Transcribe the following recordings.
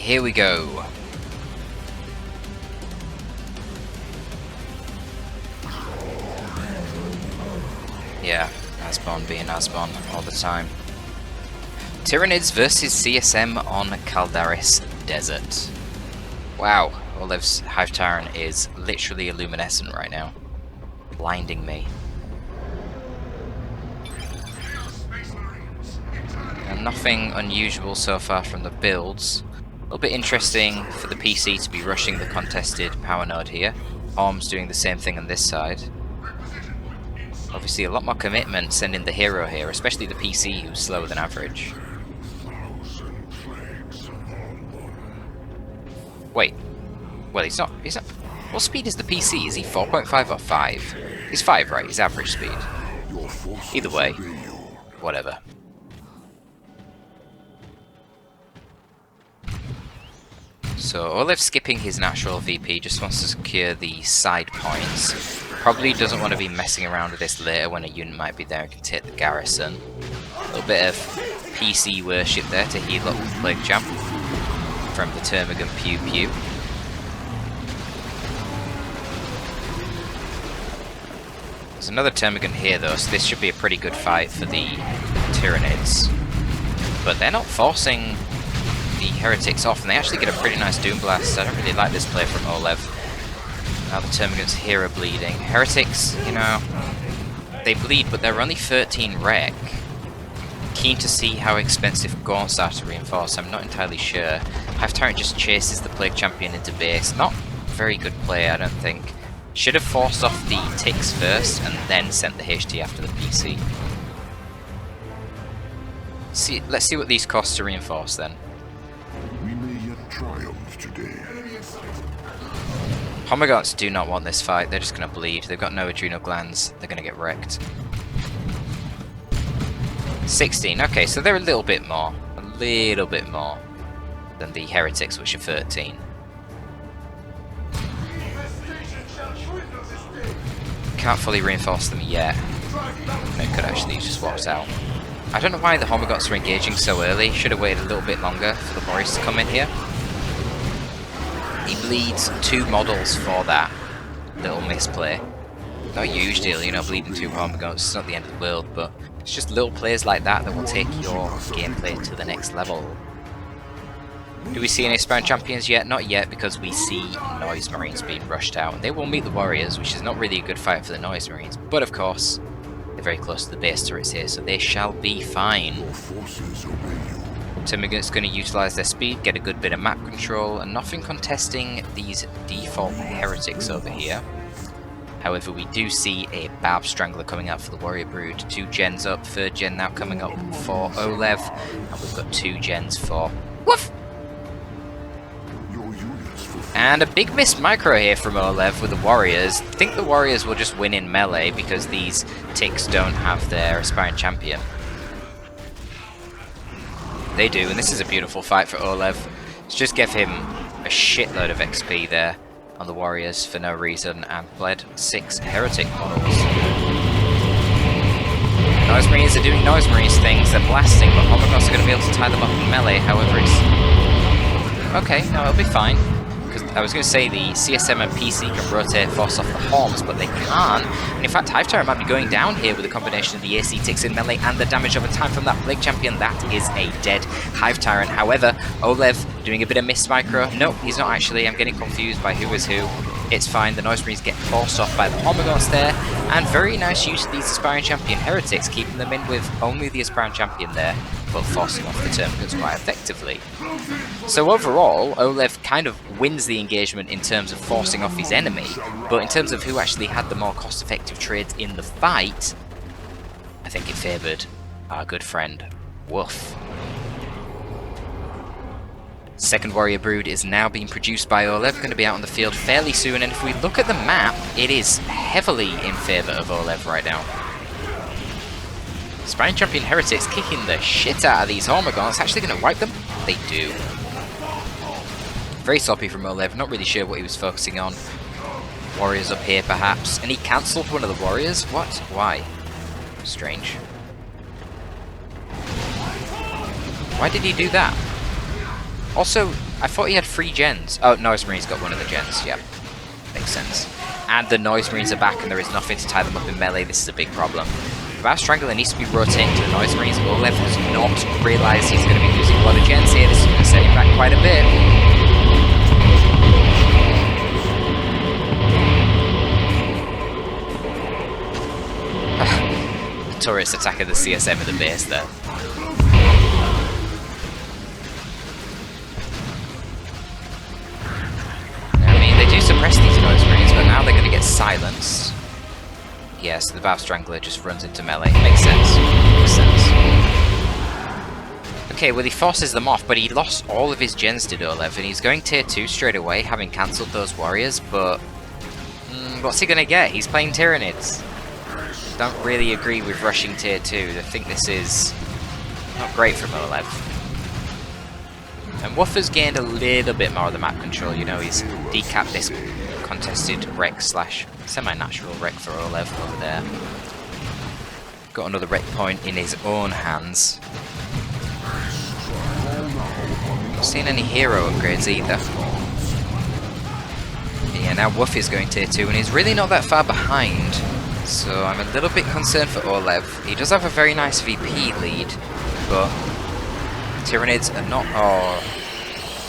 here we go. Yeah, Asbon being Asbon all the time. Tyranids versus CSM on Caldaris Desert. Wow, Olev's Hive Tyrant is literally luminescent right now. Blinding me. And nothing unusual so far from the builds. A little bit interesting for the PC to be rushing the contested power node here. Orm's doing the same thing on this side. Obviously a lot more commitment sending the hero here, especially the PC who's slower than average. Wait. Well, he's not. What speed is the PC? Is he 4.5 or 5? He's 5, right? He's average speed. Either way. Whatever. So Olev skipping his natural VP, just wants to secure the side points. Probably doesn't want to be messing around with this later when a unit might be there and can take the garrison. A little bit of PC worship there to heal up the Plague Champ from the Termagant Pew Pew. There's another Termagant here though, so this should be a pretty good fight for the Tyranids. But they're not forcing the Heretics off, and they actually get a pretty nice Doom Blast. I don't really like this play from Olev. Now the Termagants here are bleeding. Heretics, you know, they bleed, but they're only 13 rec. Keen to see how expensive Gaunts are to reinforce, I'm not entirely sure. Hive Tyrant just chases the Plague Champion into base. Not very good play, I don't think. Should have forced off the ticks first and then sent the HT after the PC. Let's see what these cost to reinforce then. We may yet triumph today. Homogons do not want this fight, they're just going to bleed. They've got no adrenal glands, they're going to get wrecked. 16, okay, so they're a little bit more than the Heretics, which are 13. Can't fully reinforce them yet. They could actually just walked out. I don't know why the Homogots are engaging so early. Should have waited a little bit longer for the Warriors to come in here. He bleeds 2 models for that little misplay. Not a huge deal, you know, bleeding 2 Homogots, it's not the end of the world, but it's just little plays like that that will take your gameplay to the next level. Do we see any Aspiring Champions yet? Not yet, because we see Noise Marines being rushed out. They will meet the Warriors, which is not really a good fight for the Noise Marines, but of course, they're very close to the base turrets here, so they shall be fine. Termagant's going to utilise their speed, get a good bit of map control, and nothing contesting these default Heretics over here. However, we do see a Barb Strangler coming out for the Warrior Brood. 2 gens up, 3rd gen now coming up for Olev, and we've got 2 gens for Woof! And a big missed micro here from Olev with the Warriors. I think the Warriors will just win in melee because these ticks don't have their Aspiring Champion. They do, and this is a beautiful fight for Olev. Let's just give him a shitload of XP there on the Warriors for no reason, and bled 6 Heretic models. Noise Marines are doing Noise Marines things, they're blasting, but Homogots are going to be able to tie them up in melee, however it's... Okay, no, it'll be fine. I was going to say the CSM and PC can rotate force off the Horns, but they can't. And in fact, Hive Tyrant might be going down here with a combination of the AC ticks in melee and the damage over time from that Plague Champion. That is a dead Hive Tyrant. However, Olev doing a bit of missed micro. No, he's not actually. I'm getting confused by who is who. It's fine. The Noise Marines get forced off by the Homogots there. And very nice use of these Aspiring Champion Heretics, keeping them in with only the Aspiring Champion there, but forcing off the Termagants quite effectively. So overall, Olev kind of wins the engagement in terms of forcing off his enemy, but in terms of who actually had the more cost-effective trades in the fight, I think it favoured our good friend, Woof. Second Warrior Brood is now being produced by Olev, going to be out on the field fairly soon, and if we look at the map, it is heavily in favour of Olev right now. Aspiring Champion Heretics kicking the shit out of these Hormagons. Actually going to wipe them? They do. Very sloppy from Olev, not really sure what he was focusing on. Warriors up here perhaps, and he cancelled one of the Warriors? What? Why? Strange. Why did he do that? Also, I thought he had 3 gens. Oh, Noise Marine's got one of the gens, yep. Makes sense. And the Noise Marines are back and there is nothing to tie them up in melee. This is a big problem. Waaagh Strangler needs to be rotating to the Noise Marines. Olev has not realised he's going to be losing a lot of gens here. This is going to set him back quite a bit. The turrets attacking the CSM at the base there. Suppress these Noise Marines, but now they're going to get silenced. Yeah, so the Waaagh Strangler just runs into melee. Makes sense. Makes sense. Okay, well he forces them off, but he lost all of his gens to Olev, and he's going tier 2 straight away, having cancelled those warriors, but... what's he going to get? He's playing Tyranids. Don't really agree with rushing tier 2. I think this is not great from Olev. And Woofer's gained a little bit more of the map control, you know, he's decapped this contested wreck / semi-natural wreck for Olev over there. Got another wreck point in his own hands. Not seeing any hero upgrades either. Yeah, now Woofer's going tier 2 and he's really not that far behind. So I'm a little bit concerned for Olev. He does have a very nice VP lead, but Tyranids are not... oh,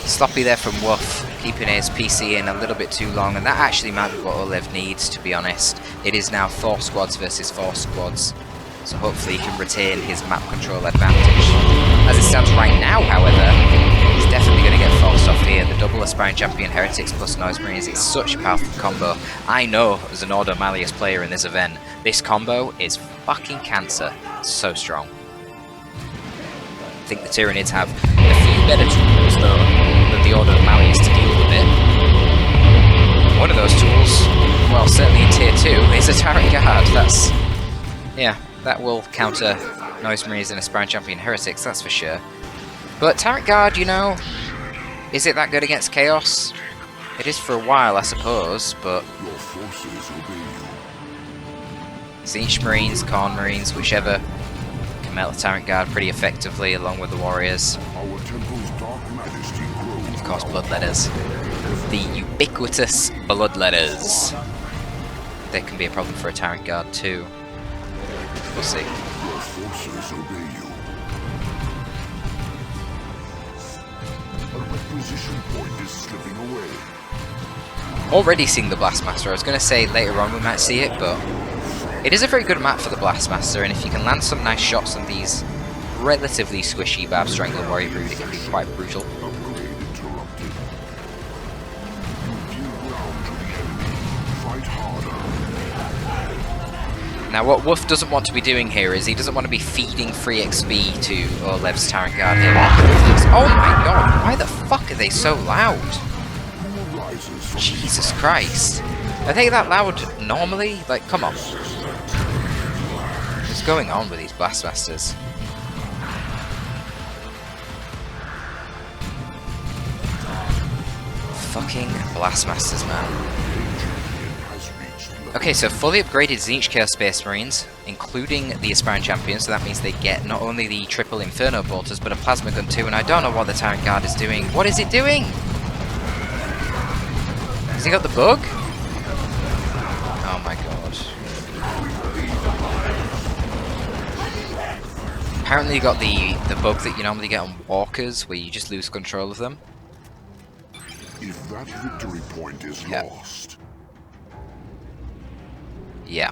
sloppy there from Woof, keeping his PC in a little bit too long, and that actually might be what Olev needs, to be honest. It is now 4 squads versus 4 squads, so hopefully he can retain his map control advantage. As it stands right now, however, he's definitely going to get forced off here. The double Aspiring Champion Heretics plus Noise Marines is such a powerful combo. I know, as an Ordo Malleus player in this event, this combo is fucking cancer. It's so strong. I think the Tyranids have a few better tools, though, than the Order of Malleus to deal with it. One of those tools, well, certainly in tier 2, is a Tyrant Guard. That's... yeah, that will counter Noise Marines and Aspiring Champion Heretics, that's for sure. But Tyrant Guard, you know, is it that good against Chaos? It is for a while, I suppose, but... Tzeentch Marines, Khorne Marines, whichever... melt the Tyrant Guard pretty effectively along with the warriors. And of course Bloodletters. The ubiquitous Bloodletters. They can be a problem for a Tyrant Guard too. We'll see. Already seeing the Blastmaster. I was going to say later on we might see it, but it is a very good map for the Blastmaster, and if you can land some nice shots on these relatively squishy Waaagh Strangler Warrior Brood, it can be quite brutal. Now what Woof doesn't want to be doing here is he doesn't want to be feeding free XP to Olev's Tyrant Guard here. Oh my god, why the fuck are they so loud? Jesus Christ. Are they that loud normally? Like, come on. What's going on with these Blastmasters? Fucking Blastmasters, man. Okay, so fully upgraded Tzeentch Chaos Space Marines, including the Aspiring Champions, so that means they get not only the triple Inferno Bolters, but a Plasma Gun too, and I don't know what the Tyrant Guard is doing. What is it doing? Has he got the bug? Oh my god. Apparently you got the bug that you normally get on walkers, where you just lose control of them. If that victory point is lost... yeah.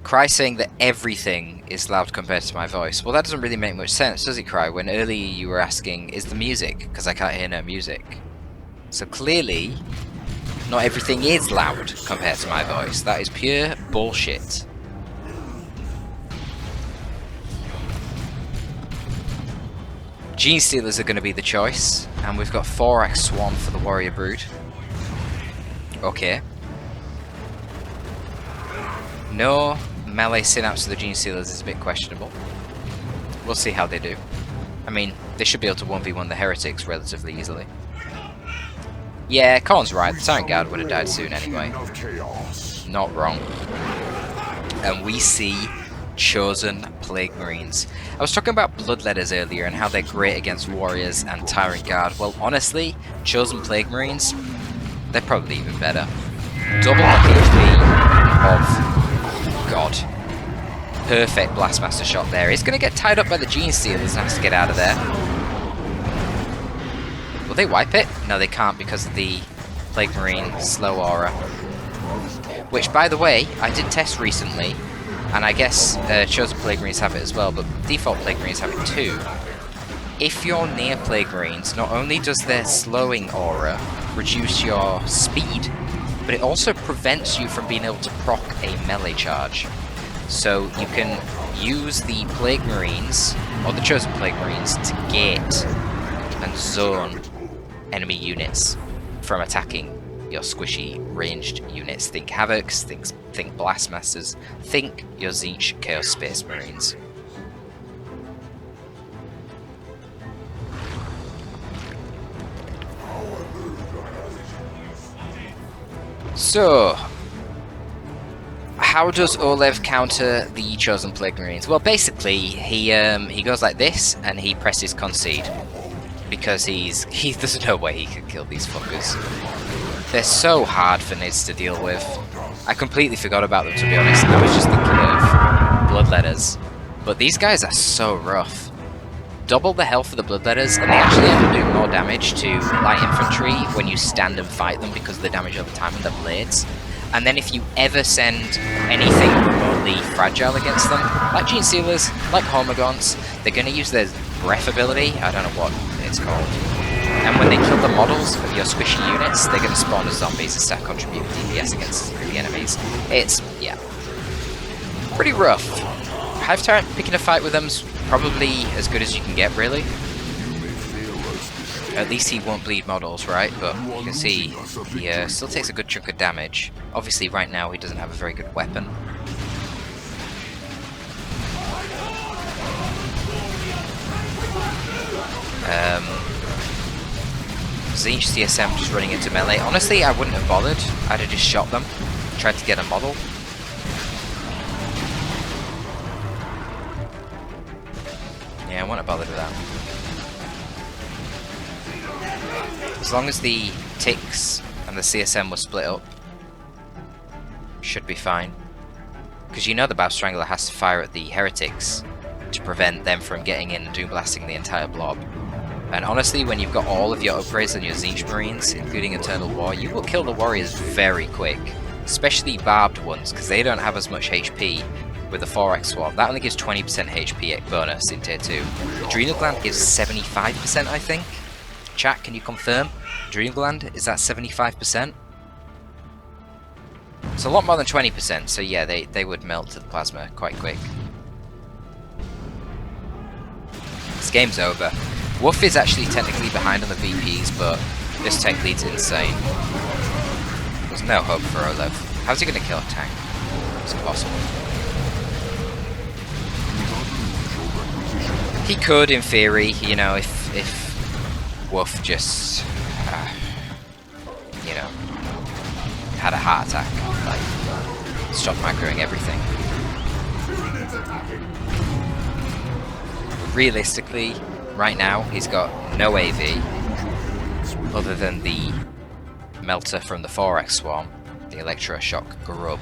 Cry saying that everything is loud compared to my voice. Well, that doesn't really make much sense, does it, Cry? When earlier you were asking, is the music? Because I can't hear no music. So clearly, not everything is loud compared to my voice. That is pure bullshit. Gene Stealers are going to be the choice, and we've got 4x Swarm for the Warrior Brood. Okay. No melee synapse to the Gene Stealers is a bit questionable. We'll see how they do. I mean, they should be able to 1v1 the Heretics relatively easily. Yeah, Khorne's right, the Tyrant Guard would have died soon anyway. Not wrong. And we see Chosen Plague Marines. I was talking about Bloodletters earlier and how they're great against Warriors and Tyrant Guard. Well, honestly, Chosen Plague Marines, they're probably even better. Double the HP of God. Perfect Blastmaster shot there. He's going to get tied up by the Gene Stealers and has to get out of there. Will they wipe it? No, they can't because of the Plague Marine slow aura. Which, by the way, I did test recently. And I guess Chosen Plague Marines have it as well, but default Plague Marines have it too. If you're near Plague Marines, not only does their slowing aura reduce your speed, but it also prevents you from being able to proc a melee charge. So you can use the Plague Marines, or the Chosen Plague Marines, to gate and zone enemy units from attacking your squishy ranged units. Think Havocs, think Blastmasters, think your Tzeentch Chaos Space Marines. So, how does Olev counter the Chosen Plague Marines? Well, basically, he goes like this, and he presses concede. Because there's no way he can kill these fuckers. They're so hard for Nids to deal with. I completely forgot about them, to be honest. I was just thinking of Bloodletters. But these guys are so rough. Double the health of the Bloodletters, and they actually end up doing more damage to light infantry when you stand and fight them because of the damage over time and the blades. And then if you ever send anything remotely fragile against them, like Gene Stealers, like Hormagaunts, they're going to use their breath ability. I don't know what it's called. And when they kill the models of your squishy units, they're going to spawn as zombies and start contributing DPS against the enemies. It's, yeah, pretty rough. Hive Tyrant picking a fight with them's probably as good as you can get, really. At least he won't bleed models, right? But you can see he still takes a good chunk of damage. Obviously, right now he doesn't have a very good weapon. Tzeentch CSM just running into melee. Honestly, I wouldn't have bothered. I'd have just shot them, tried to get a model. Yeah, I wouldn't have bothered with that. As long as the ticks and the CSM were split up, should be fine. Because you know the Bow Strangler has to fire at the heretics to prevent them from getting in and doom blasting the entire blob. And honestly, when you've got all of your upgrades on your Tzeentch Marines, including Eternal War, you will kill the warriors very quick. Especially barbed ones, because they don't have as much HP with the 4x Swarm. That only gives 20% HP bonus in Tier 2. Adrenal Gland gives 75%, I think. Chat, can you confirm? Adrenal Gland, is that 75%? It's a lot more than 20%, so yeah, they would melt to the plasma quite quick. This game's over. Wolf is actually technically behind on the VPs, but this tech lead's insane. There's no hope for Olev. How's he going to kill a tank? It's impossible. He could, in theory, you know, if Wolf just, you know, had a heart attack, like, stopped macroing everything. Realistically, right now, he's got no AV, other than the Melter from the 4x Swarm, the Electroshock Grub,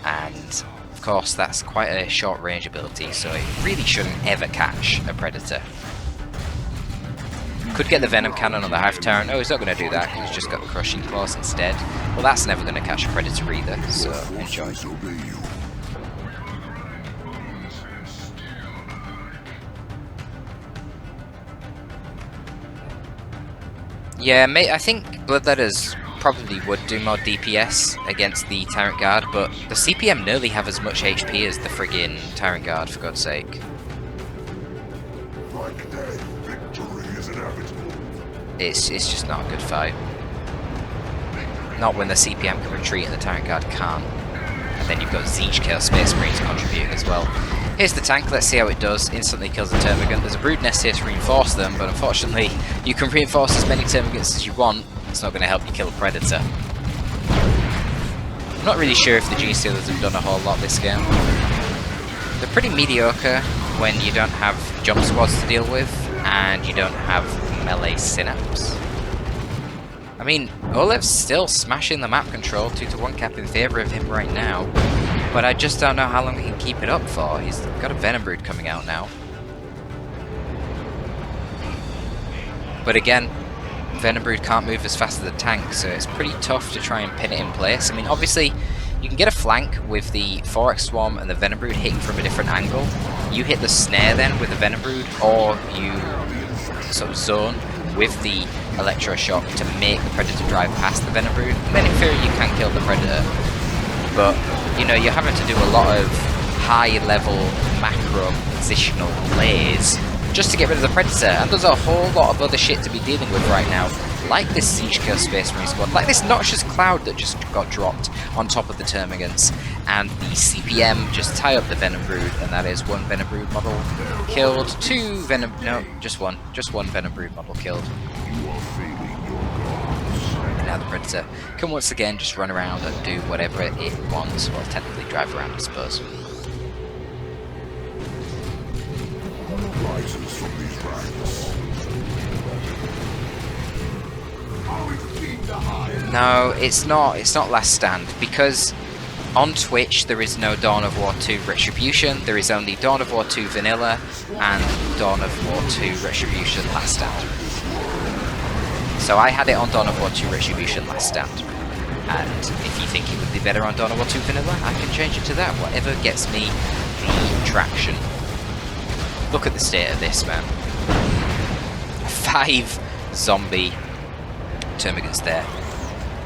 and of course that's quite a short range ability, so it really shouldn't ever catch a Predator. Could get the Venom Cannon on the Hive Tyrant. Oh, he's not going to do that, because he's just got the Crushing Claws instead. Well, that's never going to catch a Predator either, so enjoy. Yeah, mate, I think Bloodletters probably would do more DPS against the Tyrant Guard, but the CPM nearly have as much HP as the friggin' Tyrant Guard, for God's sake. It's just not a good fight. Not when the CPM can retreat and the Tyrant Guard can't. And then you've got Tzeentch Chaos Space Marines contributing as well. Here's the tank, let's see how it does. Instantly kills the Termagant. There's a Brood Nest here to reinforce them, but unfortunately you can reinforce as many Termagants as you want. It's not going to help you kill a Predator. I'm not really sure if the Gene Stealers have done a whole lot this game. They're pretty mediocre when you don't have jump squads to deal with, and you don't have melee synapse. I mean, Olev's still smashing the map control, 2-to-1 cap in favour of him right now, but I just don't know how long he can keep it up for. He's got a Venom Brood coming out now. But again, Venom Brood can't move as fast as the tank, so it's pretty tough to try and pin it in place. I mean, obviously, you can get a flank with the 4x Swarm and the Venom Brood hitting from a different angle. You hit the snare then with the Venom Brood, or you sort of zone with the Electroshock to make the Predator drive past the Venom Brood, and then in theory you can kill the Predator. But, you know, you're having to do a lot of high-level macro positional plays just to get rid of the Predator, and there's a whole lot of other shit to be dealing with right now, like this Siege Kill Space Marine squad, like this Noxious Cloud that just got dropped on top of the Termagants, and the CPM just tie up the Venom Brood, and that is one Venom Brood model killed, just one Venom Brood model killed. And now the Predator can once again just run around and do whatever it wants, well, technically drive around, I suppose. Rises from these ranks. No, it's not Last Stand, because on Twitch there is no Dawn of War 2 Retribution, there is only Dawn of War 2 Vanilla and Dawn of War 2 Retribution Last Stand. So I had it on Dawn of War 2 Retribution Last Stand, and if you think it would be better on Dawn of War 2 Vanilla, I can change it to that, whatever gets me the traction. Look at the state of this, man. 5 zombie Termagants there.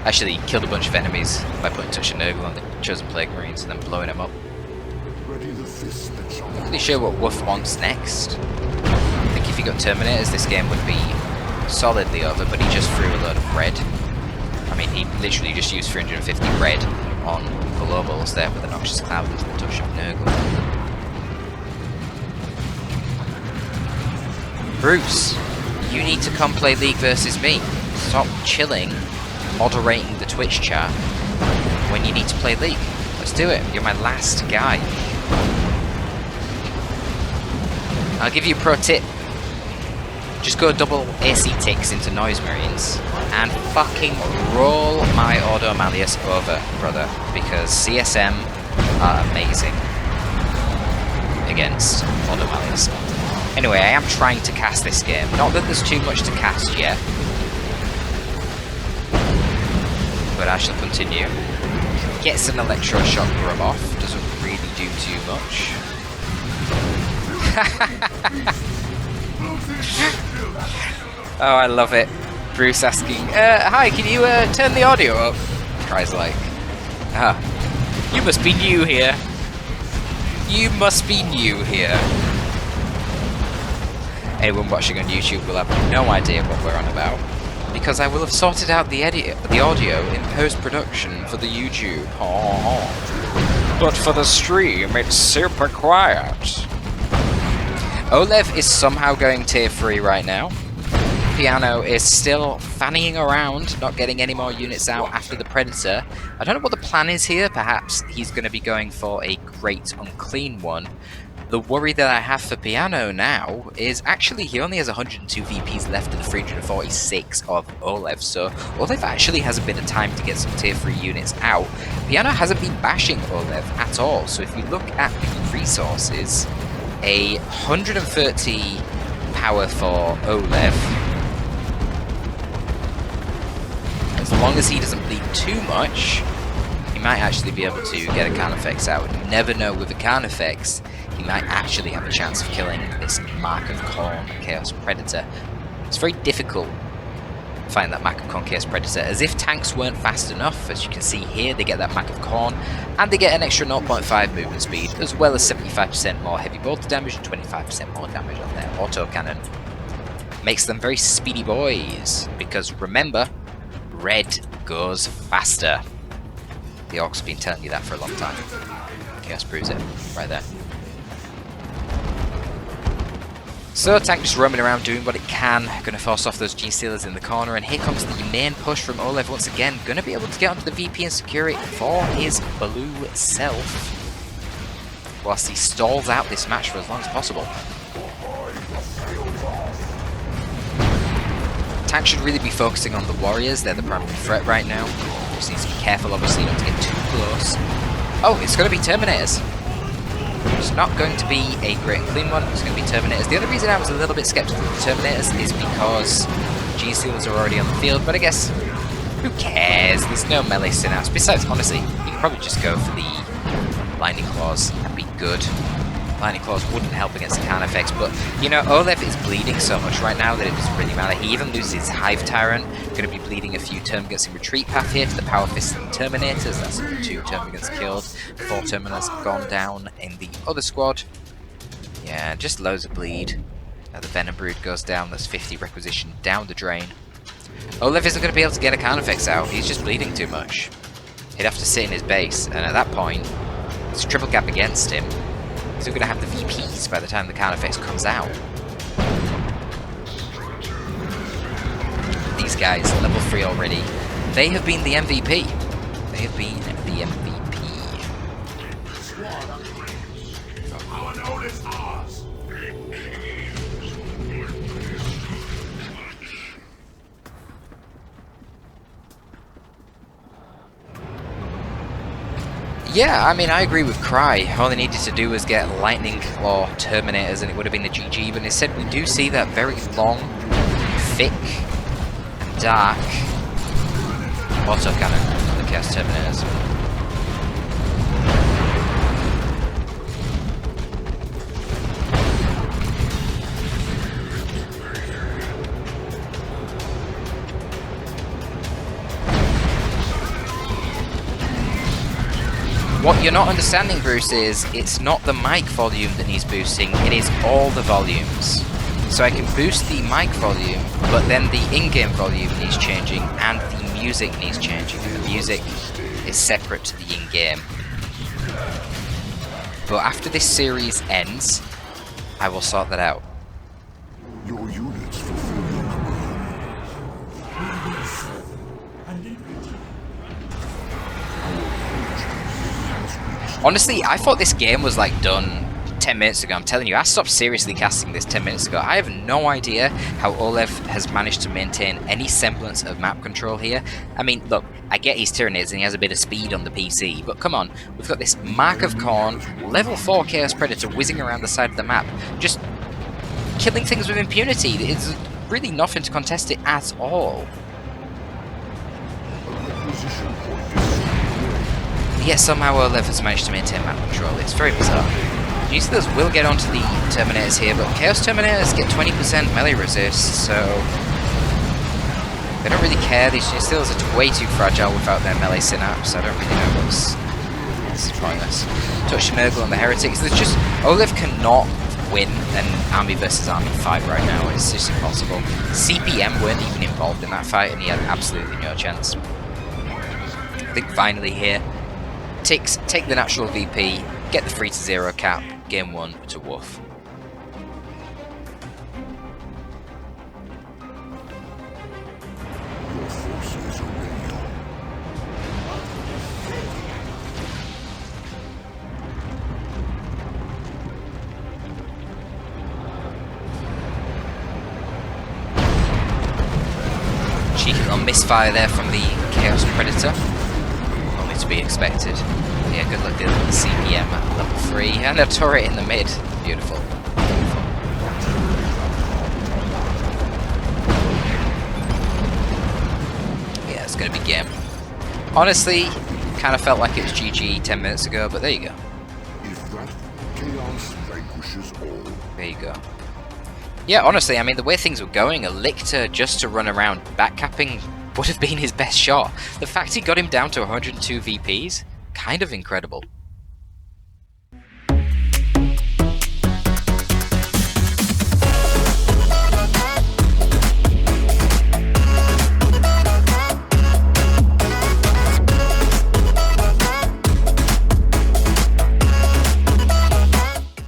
Actually killed a bunch of enemies by putting Touch and Nurgle on the Chosen Plague Marines and then blowing them up. I'm not really sure what Wolf wants next. I think if he got Terminators, this game would be solidly over, but he just threw a load of red. I mean, he literally just used 350 red on Globals there with the Noxious Cloud and the Touch of Nurgle. Bruce, you need to come play League versus me. Stop chilling, moderating the Twitch chat when you need to play League. Let's do it. You're my last guy. I'll give you a pro tip. Just go double AC ticks into Noise Marines and fucking roll my Ordo Malleus over, brother, because CSM are amazing against Ordo Malleus. Anyway, I am trying to cast this game. Not that there's too much to cast yet, but I shall continue. Gets an Electroshock rub off, doesn't really do too much. Oh, I love it. Bruce asking, hi, can you turn the audio up? Cries like, you must be new here. You must be new here. Anyone watching on YouTube will have no idea what we're on about, because I will have sorted out the audio in post-production for the YouTube. But for the stream, it's super quiet. Olev is somehow going tier 3 right now. Piano is still fannying around, not getting any more units out after the Predator. I don't know what the plan is here. Perhaps he's going to be going for a great unclean one. The worry that I have for Piano now is actually he only has 102 VPs left of the 346 of Olev, so Olev actually has a bit of time to get some tier 3 units out. Piano hasn't been bashing Olev at all, so if you look at the resources, a 130 power for Olev, as long as he doesn't bleed too much, he might actually be able to get a Carnifex out. You never know with the Carnifex, he might actually have a chance of killing this Mark of Khorne Chaos Predator. It's very difficult to find that Mark of Khorne Chaos Predator, as if tanks weren't fast enough. As you can see here, they get that Mark of Khorne, and they get an extra 0.5 movement speed, as well as 75% more heavy bolter damage and 25% more damage on their autocannon. Makes them very speedy boys, because remember, red goes faster. The Orcs have been telling you that for a long time. Chaos proves it, right there. So, tank just roaming around doing what it can, going to force off those G-Stealers in the corner, and here comes the main push from Olev once again, going to be able to get onto the VP and secure it for his blue self. whilst he stalls out this match for as long as possible. Tank should really be focusing on the warriors. They're the primary threat right now. Just needs to be careful, obviously, not to get too close. Oh, it's going to be Terminators. It's not going to be a great and clean one. It's going to be Terminators. The other reason I was a little bit skeptical of the Terminators is because G-Stealers are already on the field, but I guess who cares? There's no melee synapse. Besides, honestly, you could probably just go for the Lightning Claws. That'd be good. Lightning Claws wouldn't help against the counter effects, but you know, Olev is bleeding so much right now that it doesn't really matter. He even loses his Hive Tyrant, going to be bleeding a few Termagants in retreat path here to the Power Fists and Terminators. That's 2 Termagants killed, 4 Terminals gone down in the other squad. Yeah, just loads of bleed. The Venom Brood goes down, that's 50 requisition down the drain. Olev isn't going to be able to get a counter effects out, he's just bleeding too much. He'd have to sit in his base, and at that point, there's a triple gap against him. He's going to have the VPs by the time the counter effects comes out. These guys, level 3 already, they have been the MVP. They have been the MVP. Yeah, I mean, I agree with Cry. All they needed to do was get Lightning Claw Terminators and it would have been a GG, but instead we do see that very long, thick, and dark autocannon on the Chaos Terminators. What you're not understanding, Bruce, is it's not the mic volume that needs boosting, it is all the volumes. So I can boost the mic volume, but then the in-game volume needs changing, and the music needs changing, and the music is separate to the in-game. But after this series ends, I will sort that out. Your units fulfill your Honestly, I thought this game was like done 10 minutes ago. I'm telling you, I stopped seriously casting this 10 minutes ago. I have no idea how Olev has managed to maintain any semblance of map control here. I mean, look, I get he's Tyranids and he has a bit of speed on the PC, but come on, we've got this Mark of Khorne, level 4 Chaos Predator whizzing around the side of the map, just killing things with impunity. It's really nothing to contest it at all. Yet somehow Olev has managed to maintain map control. It's very bizarre. G-Stealers will get onto the Terminators here, but Chaos Terminators get 20% melee resist, so they don't really care. These G-Stealers are way too fragile without their melee synapse. I don't really know what's pointless. Touch Nurgle on the Heretics. There's just Olev cannot win an army versus army fight right now. It's just impossible. CPM weren't even involved in that fight, and he had absolutely no chance. I think finally here, take the natural VP, get the 3-0 cap, game 1 to Woof. Your forces are ready. Cheeky little misfire there from the Chaos Predator. Only to be expected. Yeah, good luck dealing with the CPM at level 3. And a turret in the mid. Beautiful. Yeah, it's going to be game. Honestly, kind of felt like it was GG 10 minutes ago, but there you go. If that chaos vanquishes all. There you go. Yeah, honestly, I mean, the way things were going, a Lictor just to run around backcapping would have been his best shot. The fact he got him down to 102 VPs, kind of incredible.